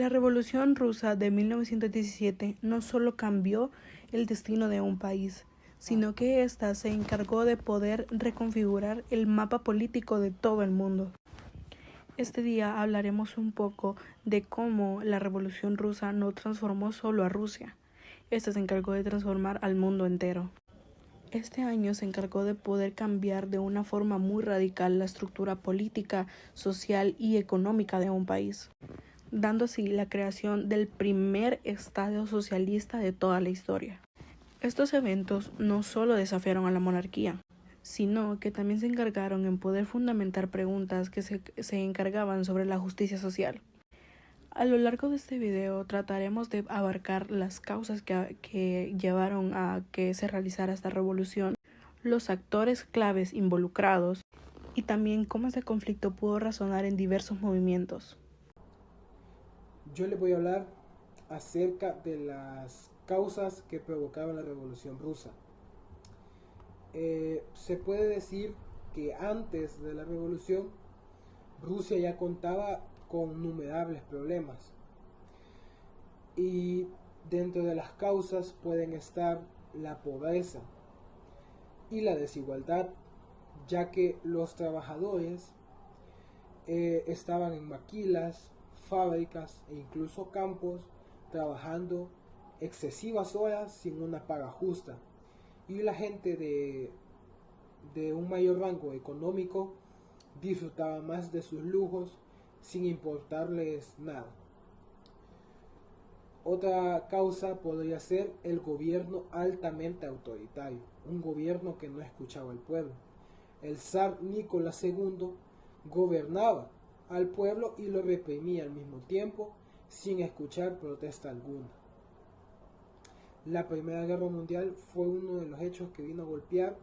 La Revolución Rusa de 1917 no solo cambió el destino de un país, sino que ésta se encargó de poder reconfigurar el mapa político de todo el mundo. Este día hablaremos un poco de cómo la Revolución Rusa no transformó solo a Rusia, esta se encargó de transformar al mundo entero. Este año se encargó de poder cambiar de una forma muy radical la estructura política, social y económica de un país, dando así la creación del primer Estado socialista de toda la historia. Estos eventos no solo desafiaron a la monarquía, sino que también se encargaron en poder fundamentar preguntas que se encargaban sobre la justicia social. A lo largo de este video trataremos de abarcar las causas que llevaron a que se realizara esta revolución, los actores claves involucrados y también cómo este conflicto pudo razonar en diversos movimientos. Yo les voy a hablar acerca de las causas que provocaron la Revolución Rusa. Se puede decir que antes de la Revolución, Rusia ya contaba con innumerables problemas. Y dentro de las causas pueden estar la pobreza y la desigualdad, ya que los trabajadores estaban en maquilas, fábricas e incluso campos trabajando excesivas horas sin una paga justa, y la gente de un mayor rango económico disfrutaba más de sus lujos sin importarles nada. Otra causa podría ser el gobierno altamente autoritario, un gobierno que no escuchaba al pueblo. El zar Nicolás II gobernaba al pueblo y lo reprimía al mismo tiempo sin escuchar protesta alguna. La Primera Guerra Mundial fue uno de los hechos que vino a golpear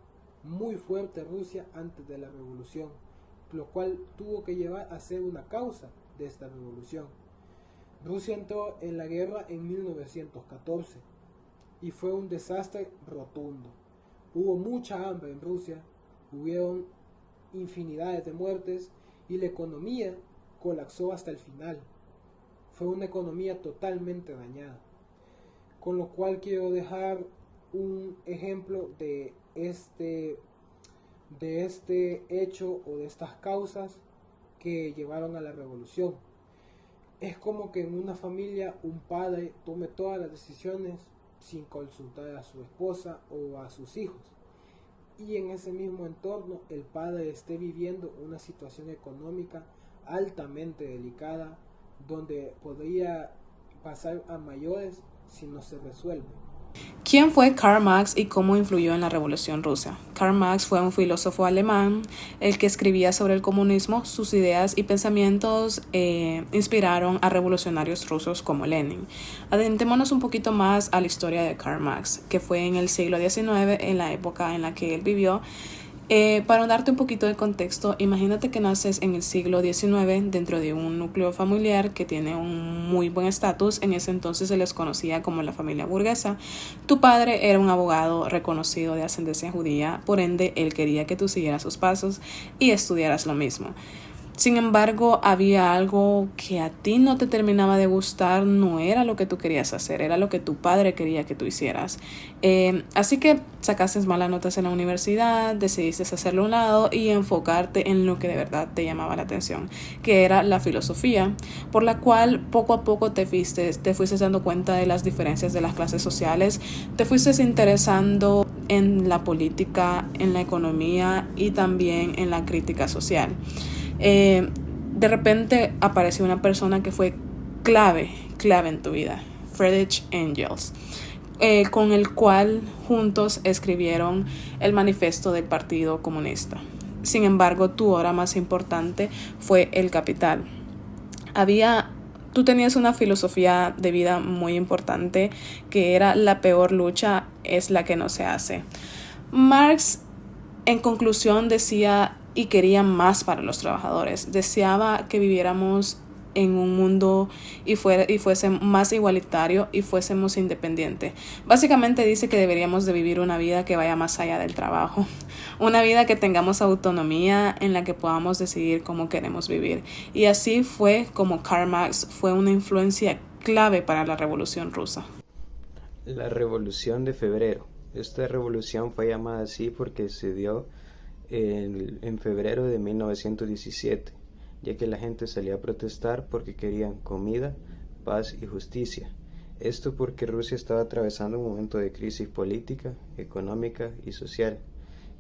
muy fuerte a Rusia antes de la revolución, lo cual tuvo que llevar a ser una causa de esta revolución. Rusia entró en la guerra en 1914 y fue un desastre rotundo. Hubo mucha hambre en Rusia, hubieron infinidades de muertes y la economía colapsó hasta el final. Fue una economía totalmente dañada. Con lo cual quiero dejar un ejemplo de este hecho o de estas causas que llevaron a la revolución. Es como que en una familia un padre tome todas las decisiones sin consultar a su esposa o a sus hijos, y en ese mismo entorno el padre esté viviendo una situación económica altamente delicada, donde podría pasar a mayores si no se resuelve. ¿Quién fue Karl Marx y cómo influyó en la Revolución Rusa? Karl Marx fue un filósofo alemán, el que escribía sobre el comunismo. Sus ideas y pensamientos inspiraron a revolucionarios rusos como Lenin. Adentrémonos un poquito más a la historia de Karl Marx, que fue en el siglo XIX, en la época en la que él vivió. Para darte un poquito de contexto, imagínate que naces en el siglo XIX dentro de un núcleo familiar que tiene un muy buen estatus. En ese entonces se les conocía como la familia burguesa. Tu padre era un abogado reconocido de ascendencia judía, por ende él quería que tú siguieras sus pasos y estudiaras lo mismo. Sin embargo, había algo que a ti no te terminaba de gustar, no era lo que tú querías hacer, era lo que tu padre quería que tú hicieras. Así que sacaste malas notas en la universidad, decidiste hacerlo a un lado y enfocarte en lo que de verdad te llamaba la atención, que era la filosofía, por la cual poco a poco te fuiste dando cuenta de las diferencias de las clases sociales, te fuiste interesando en la política, en la economía y también en la crítica social. De repente apareció una persona que fue clave en tu vida, Friedrich Engels, con el cual juntos escribieron el manifiesto del Partido Comunista. Sin embargo, tu obra más importante fue El Capital. Tú tenías una filosofía de vida muy importante, que era: la peor lucha es la que no se hace. Marx, en conclusión, decía y quería más para los trabajadores. Deseaba que viviéramos en un mundo y fuese más igualitario y fuésemos independientes. Básicamente dice que deberíamos de vivir una vida que vaya más allá del trabajo. una vida que tengamos autonomía, en la que podamos decidir cómo queremos vivir. Y así fue como Karl Marx fue una influencia clave para la Revolución Rusa. La Revolución de Febrero. Esta revolución fue llamada así porque se dio en febrero de 1917, ya que la gente salía a protestar porque querían comida, paz y justicia. Esto porque Rusia estaba atravesando un momento de crisis política, económica y social,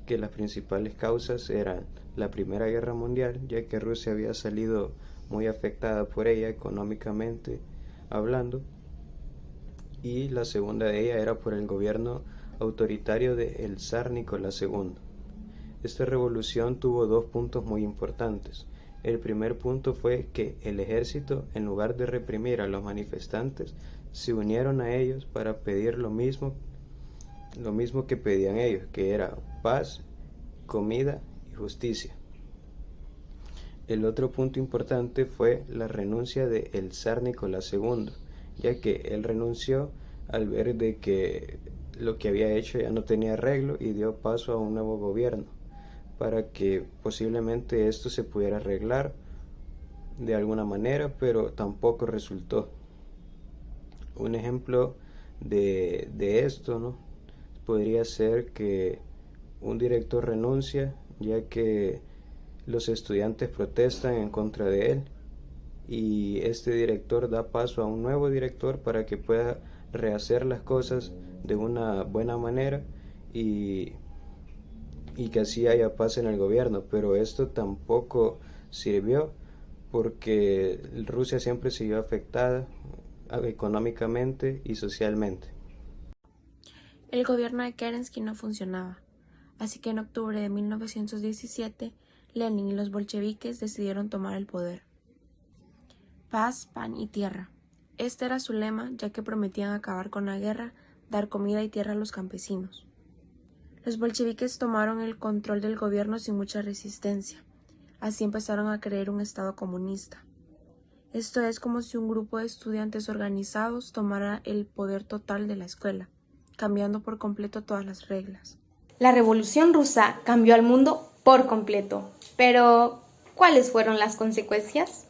que las principales causas eran la Primera Guerra Mundial, ya que Rusia había salido muy afectada por ella económicamente hablando, y la segunda de ella era por el gobierno autoritario del zar Nicolás II. Esta revolución tuvo dos puntos muy importantes. El primer punto fue que el ejército, en lugar de reprimir a los manifestantes, se unieron a ellos para pedir lo mismo que pedían ellos, que era paz, comida y justicia. El otro punto importante fue la renuncia del zar Nicolás II, ya que él renunció al ver de que lo que había hecho ya no tenía arreglo y dio paso a un nuevo gobierno, para que posiblemente esto se pudiera arreglar de alguna manera, pero tampoco resultó. Un ejemplo de esto, ¿no?, podría ser que un director renuncia ya que los estudiantes protestan en contra de él, y este director da paso a un nuevo director para que pueda rehacer las cosas de una buena manera y que así haya paz en el gobierno. Pero esto tampoco sirvió porque Rusia siempre siguió afectada económicamente y socialmente. El gobierno de Kerensky no funcionaba, así que en octubre de 1917 Lenin y los bolcheviques decidieron tomar el poder. Paz, pan y tierra. Este era su lema, ya que prometían acabar con la guerra, dar comida y tierra a los campesinos. Los bolcheviques tomaron el control del gobierno sin mucha resistencia. Así empezaron a crear un estado comunista. Esto es como si un grupo de estudiantes organizados tomara el poder total de la escuela, cambiando por completo todas las reglas. La Revolución Rusa cambió al mundo por completo, pero ¿cuáles fueron las consecuencias?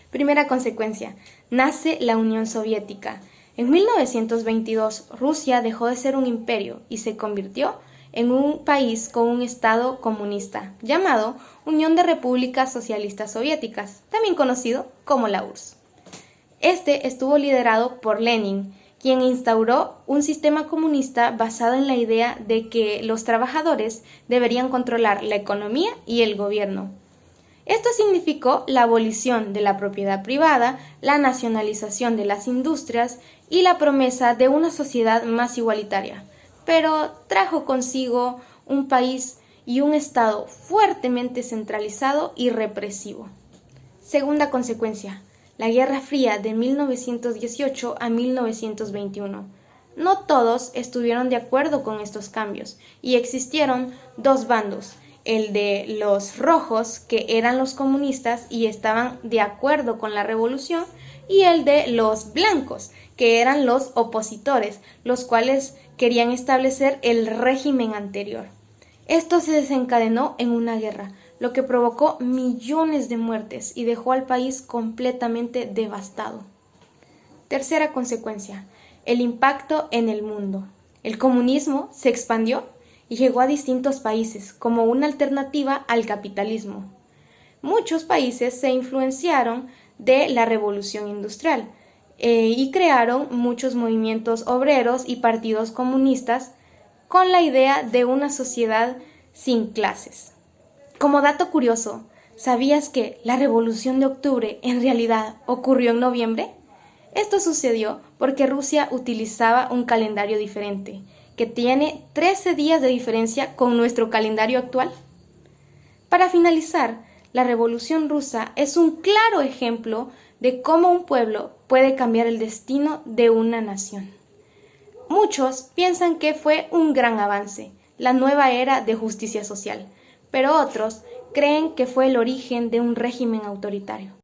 Primera consecuencia, nace la Unión Soviética. En 1922, Rusia dejó de ser un imperio y se convirtió en un país con un estado comunista, llamado Unión de Repúblicas Socialistas Soviéticas, también conocido como la URSS. Este estuvo liderado por Lenin, quien instauró un sistema comunista basado en la idea de que los trabajadores deberían controlar la economía y el gobierno. Esto significó la abolición de la propiedad privada, la nacionalización de las industrias y la promesa de una sociedad más igualitaria, pero trajo consigo un país y un Estado fuertemente centralizado y represivo. Segunda consecuencia, la Guerra Fría de 1918 a 1921. No todos estuvieron de acuerdo con estos cambios y existieron dos bandos, el de los rojos, que eran los comunistas y estaban de acuerdo con la revolución, y el de los blancos, que eran los opositores, los cuales querían establecer el régimen anterior. Esto se desencadenó en una guerra, lo que provocó millones de muertes y dejó al país completamente devastado. Tercera consecuencia, el impacto en el mundo. El comunismo se expandió y llegó a distintos países como una alternativa al capitalismo. Muchos países se influenciaron de la revolución industrial y crearon muchos movimientos obreros y partidos comunistas con la idea de una sociedad sin clases. Como dato curioso, ¿sabías que la Revolución de Octubre en realidad ocurrió en noviembre? Esto sucedió porque Rusia utilizaba un calendario diferente, que tiene 13 días de diferencia con nuestro calendario actual. Para finalizar, la Revolución Rusa es un claro ejemplo de cómo un pueblo puede cambiar el destino de una nación. Muchos piensan que fue un gran avance, la nueva era de justicia social, pero otros creen que fue el origen de un régimen autoritario.